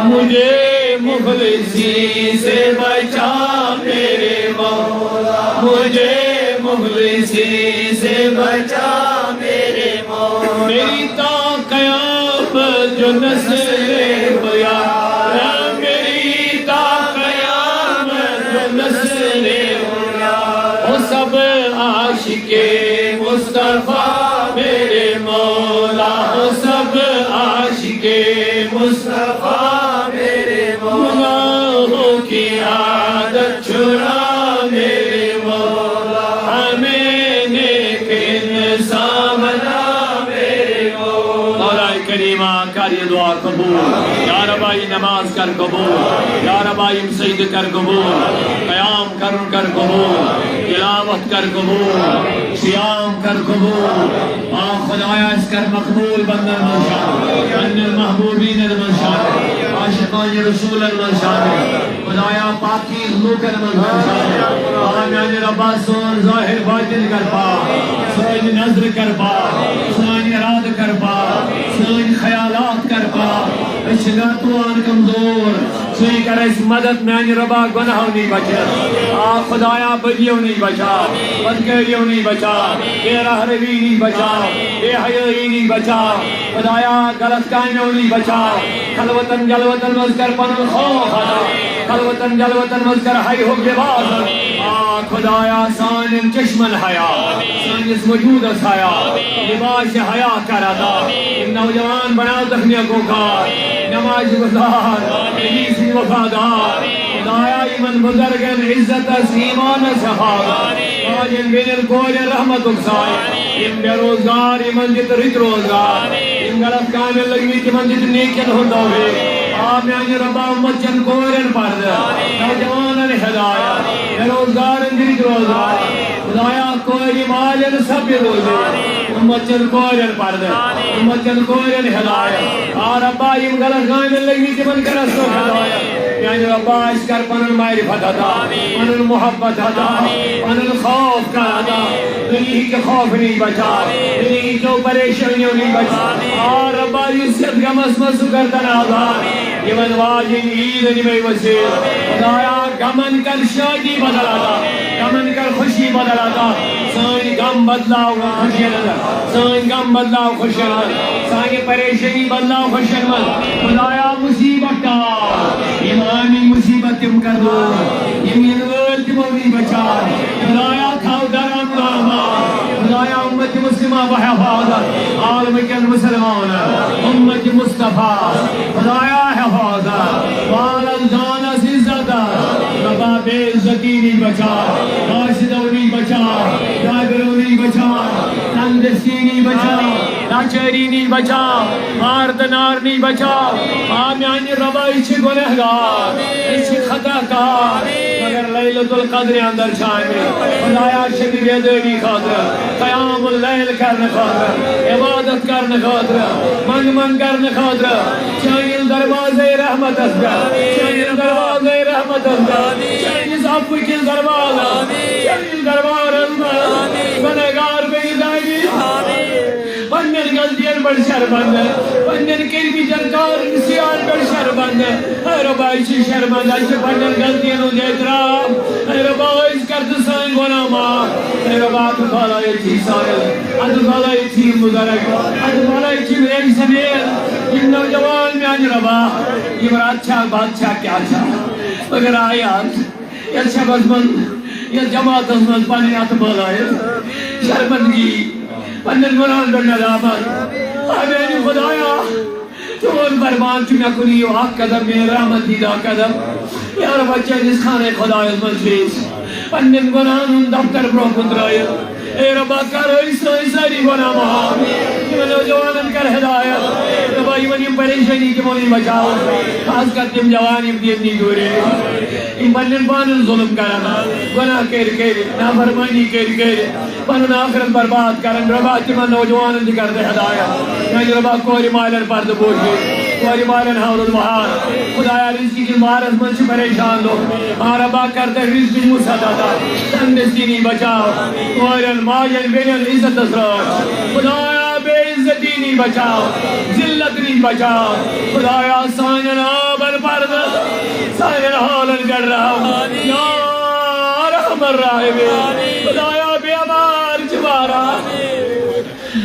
مجھے مفلسی سے بچا میرے مولا، مجھے مفلسی سے بچا میرے مولا، میری تا قیامت جو نسل بیان، میری تا قیامت جو نسل بیان، وہ سب عاشق مصطفیٰ میرے مولا، وہ سب عاشق مصطفیٰ میرے مولا، گناہوں کی عادت چھڑا میرے مولا، ہمیں نیک انسان بنا میرے مولا۔ مولا کریمہ کر یہ دعا قبول، یا ربائی نماز کر قبول، یا ربائی سجد کر قبول، قیام کر قبول، تلاوت کر قبول، صیام کر قبول، خدایا اس کر مقبول بندر منشان، بن المحبوبین المنشان، عاشقان رسول المنشان، خدایا پاکی لوکر منشان، آمیان ربا سون ظاہر باطن کر پا، سوئن نظر کر پا، سوئن اراد کر پا، سوئن خیالات کر پا، اشگا تو آن کمزور، سوئی کر اس مدد میں ربا گناہوں نہیں بچا، خدایا بدیوں نہیں بچا، بدکریوں نہیں بچا، بے راہ روی نہیں بچا، بے حیائی نہیں بچا، خدایا غلط کامیوں نہیں بچا، خلوتن جلوتن مذکر پنن خوف ادا، خلوتن جلوتن مذکر حی ہو لباس، خدایا سان چشمن حیا، سان اس وجود اس حیا، لباس حیا کر ادا، نوجوان بنا دخنیا کو کار، نماز گزار، عیسی وفادار، خدایا ایمن بزرگن عزت ایمان صحابہ، آجن بین الکول رحمت اکسائی، ام بے روزگار ایمن جت رت روزگار، ام غلط کامل لگوی تیمن جت نیکن ہوتا ہوئے، آمیان ربا امت چن کورن پرد، نوجوانن ہدایت، بے روزگارن جت روزگار، خدایا کوئی مالن سب روزے، امت چن کورن پرد، امت چن کورن ہدایت، ربا ام غلط کامل لگوی تیمن کرسو ہدایت، یعنی ربا اس کر پنن معرفت عطا، پنن محبت عطا، پنن خوف کا عطا، دنہی کے خوف نہیں بچا، دنہی کے پریشانیوں نہیں بچا، ربا یسیت گمس مسو کردن آزار، یمن واجن عید نمی وسیل، خدایا گمن کر شادی بدل عطا، گمن کر خوشی بدل عطا، سانی غم بدلاو خوشی نظر، سانی غم بدلاو خوشی نظر، سانی پریشانی بدلاو خوشی نظر، خدایا مصیبت کا ایمانی مصیبت تم کر دو، یمین ورد تمہنی بچا، خدایا تھاو درم راما، خدایا امت مسلمہ بحفاظت، عالم کے مسلمان، امت مصطفیٰ، خدایا حفاظت، والدان عزت، ربا بے عزتی نہیں بچا، راشدوں نہیں بچا، جاگروں نہیں بچا، تندرستی نہیں بچا، لاچاری نہیں بچا، ماردنار نہیں بچا، آمیان ربا اچھی گنہگار، اچھی خطا کار، مگر لیلت القدر اندر شامل، خدایا شبی بیدری خاطر، قیام اللیل کرنے خاطر، عبادت کرنے خاطر، من کرنے خاطر، چاہیل دروازے رحمت اسگر، چاہیل دروازے رحمت اسگر، چاہیل سب کل دروازہ، چاہیل دربار ازمار، گنہگار بیدائی، پنن غلطیاں بڑھ شرمند ہے، پنن کلمی جرکار نسیان بڑھ شرمند ہے، اے ربا اچھی شرمند ہے، پنن غلطیاں نوجہ اترام، اے ربا اس کرد سائن گناہ ماں، اے ربا تو بھالا اچھی سائل، ادو بھالا اچھی مدرک، ادو بھالا اچھی میری سمیل، یہ نوجوان میں آج ربا، یہ بڑا اچھا بادشاہ کیا اچھا، مگر آیات، یہ شبز مند، یہ جماعت ازمند پانی آت بھالا ہے، شرمندگی، پنن گناہن پر ندامت، آمین خدایا چون بربان چونہ کنی و حق قدم میں رحمت دیدہ قدم، یا رب اچھے جس خانے خدای مجلس پنن گناہن دفتر برو کندرائی، اے رب کر ایساری گناہ محام، یہ نوجوانن کر ہدایت، رب ایمانیم پریشانی کے مونی بچاؤ، خاص کر تم جوانیم دیتنی دورے، ان پنن پانن ظلم کرنا، گناہ کر نافرمانی کر پنن آخرت برباد کرن، ربا تمہ نوجوانن دی کر دے ہدایت، یعنی ربا کوری مائلن پرد بوشی، کوری مائلن حول المحال، خدایا رزقی کی مارس من سے پریشان لو، ربا کر دے رزقی مسد عطا، تندستی نہیں بچاؤ، کوری مائلن بین العزت اسرار، خدایا بے عزتی نہیں بچاؤ ذلت نہیں بچاؤ خدایا سانن آبر پرد سانن حالن کر رہا یا رحم الراحمین خدایا بیمار چبارا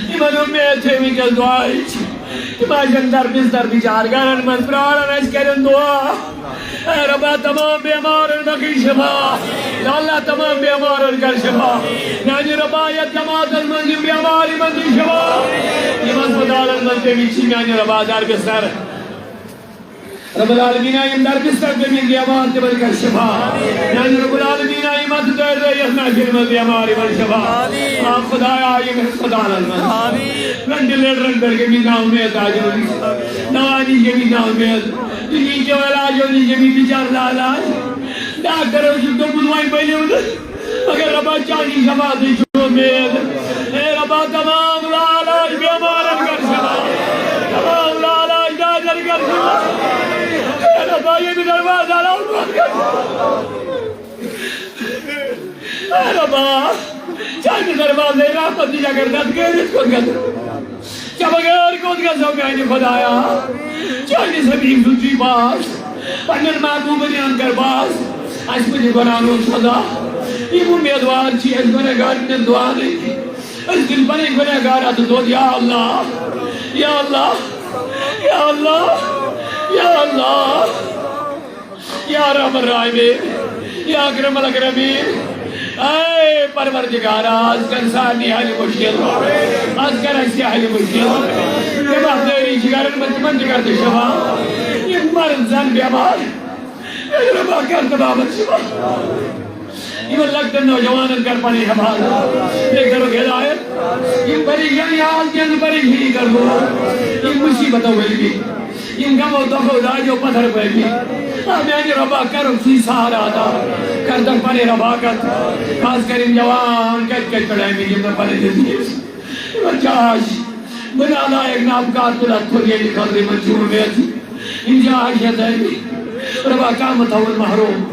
ایمان امید تھے وکل دعائی تماشن در بستر بیچار گرن من پرارن اس کرن دعا اے ربا تمام بیمارن بکی شفا یا اللہ تمام بیمارن کر شفا یعنی ربا یا جماعت المنزم بیماری من دی شفا ایمان خدالن من تیمیچی یعنی ربا در بستر رب العالمین آئیم در بستر بمین بیمار تبل کر شفا یعنی رب العالمین آئیم اتدر ریخنا شرم بیماری من شفا آپ خدای آئیم خدالن من وینٹیلیٹر پر کے بھی نام میں تاجر نوانی کے بھی نام میں دنی کے علاج ہونے کے بھی بیچار لالاج ڈاکٹر تو بدوائیں پہلے ہوتے مگر ربا چاہنی شفا دی چھو میں اے ربا تمام لالاج بیمارن کر شفا تمام لالاج داجر کر شفا اے ربا یہ بھی دروازہ لاؤ بات کر اے ربا چاہنی دروازے رحمت دیا کر داد کے رس کو کر جب اگر کود کا زوگانی خدایا چاہنی سبیم سوچی باس پنر محبوب نیان کر باس اس مجھے بنانو صدا یہ امیدوار چی اس گناہگار نے دعا نہیں کی اس دل پر ایک گناہگار آتا دو یا اللہ یا اللہ یا اللہ یا اللہ یا رحم الراحمین یا اکرم الاکرمین اے پروردگار آج کر سانی حالی مشکل آج کر ایسی حالی مشکل کہ بات دیری شکارن من جگر دے شفا یہ مرد زن بیمار یہ ربا کر تبابت شفا یہ لگتا نوجوانن کر پانی حفاظ دیکھ کرو ہدایت یہ پریشانی حال کے اندر پریشانی کر دو یہ مصیبت ہوئی بھی یہ گم و دخو دا جو پتھر پہ بھی آمیانی ربا کر اسی سہارا دا کردن پانی رباکت خاص کر ان جوان کٹ کٹ پڑھائی میں جب پانی دیدیس بچاش بنا لائق نابکار تلت کو یہ لکھل دی منشور میں تھی ان جاہشت ہے بھی ربا کامت ہو المحروم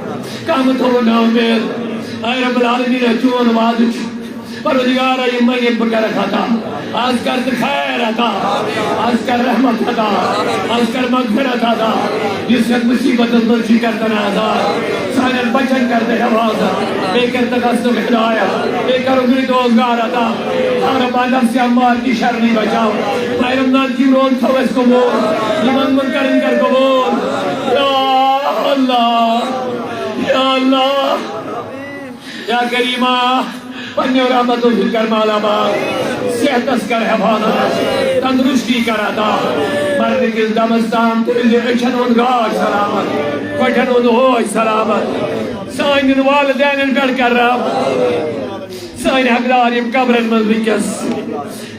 کامت ہو نامید اے رب العالمین چون وادش پروردگارہ یہ میں یہ بکر رکھا تھا آج کر خیر عطا آج کر رحمت عطا آج کر مغفرت عطا جس سے مصیبت اندرشی کرتا آزاد سائنر بچن کرتے حفاظت بے کر تقصد ہدایت بے کر اگری دوزگار عطا ربا نفس امار کی شر نہیں بچاؤ اے رمضان کی رول تھوس کو بول لمن من کرن کر کو بول یا اللہ یا اللہ یا کریمہ پنی و رحمت و ذکر مالا بار صحت اسکر حفاظت تندرستی کراتا مرد کل دمستان تلد اچھن ان گاش سلامت کٹھن ان ہوش سلامت سائن والدین پیڑ کر رہا سائن حقداریم قبرن مزبکس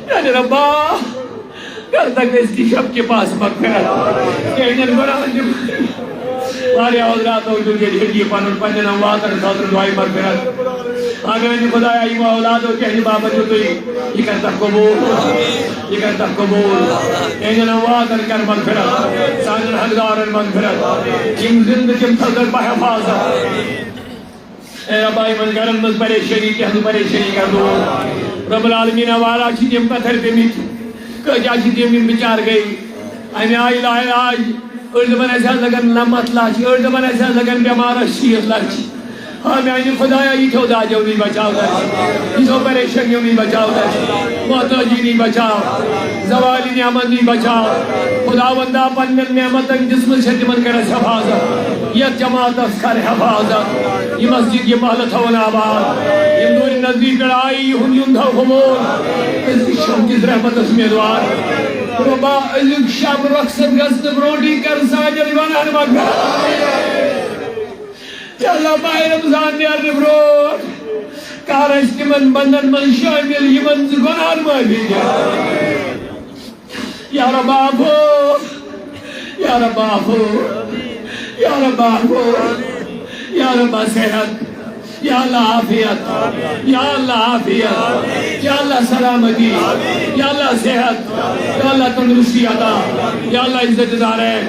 یعنی ربا کر تک اس کی شب کے پاس مغفرت کہ انہیں بران جب مارے اولاد ہو جو جھڑی پانن پنجن واتر خاطر دعائی مغفرت آگے خدایا ایمہ اولاد ہو کہ اہلی بابا جو تو یہ کرتا قبول اینجن واتر کر مغفرت سانجن حقدار مغفرت جم زند جم صدر پہ حفاظت اے ربائی من گرم مز پریشانی کہ ہم پریشانی کر دو رب العالمین والا چی جم پتھر پہ میت کہ جاچی جم بچار گئی ایمی آئی لائے آج ارد من ایسا لگن لمت لاچی ارد من ایسا لگن بیمار شیعت لاچی ہمیں آئینی خدایا یہ تو دا جو نہیں بچاؤ دا یہ تو پریشنیوں نہیں بچاؤ دا محتاجی نہیں بچاؤ زوالی نعمت نہیں بچاؤ خداوندہ پنن نعمت جسم سے جمن کر حفاظت یہ جماعت اسکر حفاظت یہ مسجد یہ محلت ہونا آباد یہ نور نزدیک لڑائی ہن یندھو خمول اس کی شم کی رحمت اسمی دوار ربا ازک شب رقصت گست بروٹی کر ساجر بنان مگر یا اللہ ماہ رمضان نے عرب روڈ کارش کی من بندن من شامل یہ من گناہ معافی جائے یا رب آفو یا رب آفو یا رب آفو یا رب صحت یا اللہ عافیت یا اللہ عافیت یا اللہ سلامتی یا اللہ صحت یا اللہ تندرستی عطا یا اللہ عزت دار ہے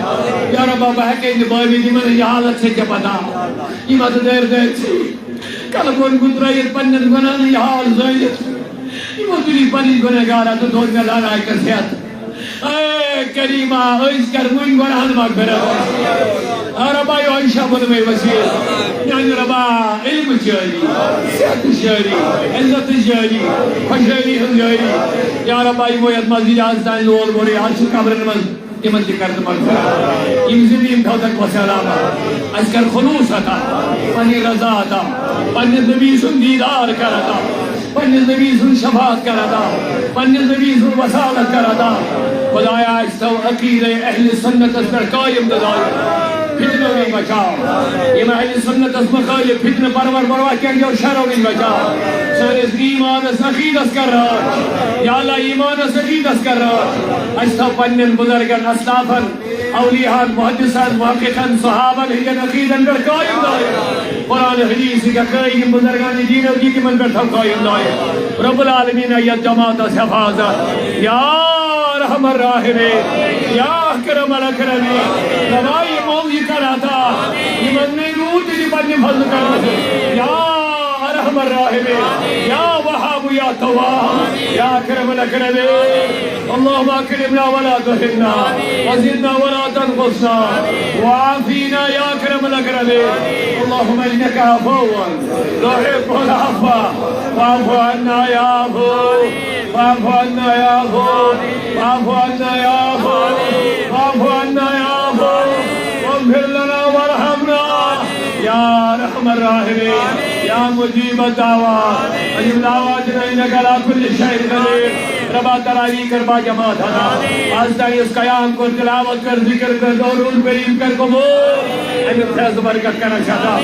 یا رب بہکے انتباہی دی من یہ حالت سے جپتا یہ مدد دیر دیر سی کلبون گندرائیت پنن گنان یہ حال زائد یہ مدلی پنی گناہگارا تو دود میں لانا کر سیات اے کریمہ اس کر وین گناہن مغفرت ربا عائشہ بن میں وسیل یعنی ربا علم جاری صحت جاری عزت جاری خوشحالی جاری یا ربا مویت مسجد آستان لول بوری آج قبرن من امن کرد مغفرت یم زندگی تھوتک وسلامہ اس کر خلوص عطا پنی رضا عطا پنی نبی سن دیدار کر عطا پنی نبی سن شفاعت کر عطا پنی نبی سن وصالت کر عطا خدایا استو عقید اہل سنت اس پر قائم دلائی فتنہ نہیں بچاؤ یہ اہل سنت اس مخالف فتنہ پرور بروا کیا جو شرع نہیں بچاؤ سرس ایمان اس عقید اس کر رہا یا اللہ ایمان اس عقید اس کر رہا استو پنن بزرگن اسلافن اولیاء محدثان محققان صحابان ہجن عقیدن پر قائم دائے قرآن حدیث کا قائم بزرگان دین و کی من پر تھا قائم دائے رب العالمین ایت جماعت اس حفاظت یا رحم الراحمین یا اکرم الاکرمین روائی موضی کراتا ایمان نے روت دی بنی فضل کرتا یا رحم الراحمین یا وحاب یا تواب یا اکرم الاکرمین اللهم اکرمنا ولا تهنا وزدنا ولا تنقصنا وعافينا يا اكرم الاكرمين اللهم انك عفو تحب العفو فاعف عنا يا عفو فاعف عنا يا عفو فاعف عنا يا عفو فاعف عنا يا عفو واغفر لنا وارحمنا يا ارحم الراحمين يا مجيب الدعوات اجب دعواتنا انك على كل شيء قدير ربا تراوی کر با جماعت ہنا آج تائی اس قیام کو تلاوت کر ذکر کر دورون کریم کر قبول امیر فیض برکت کرنا چاہتا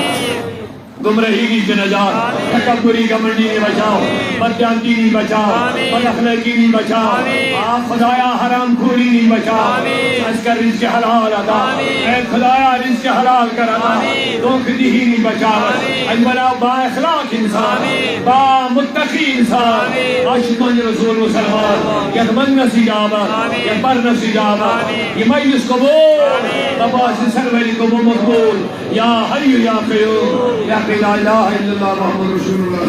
گمرہی کی نجات تکبری کا منڈی نہیں بچاؤ بدیانتی نہیں بچاؤ بداخلاقی نہیں بچاؤ آپ خدایا حرام خوری نہیں بچاؤ اس کا رزق حلال عطا اے خدایا رزق حلال کر عطا دھوکہ دہی نہیں بچاؤ اج بنا با اخلاق انسان با متقی انسان عاشق من رسول مسلمان یک من نصیجابت یک پر نصیجابت یہ مجلس قبول تباس سروری قبول مقبول یا حی یا قیوم یا لا الہ الا اللہ محمد رسول اللہ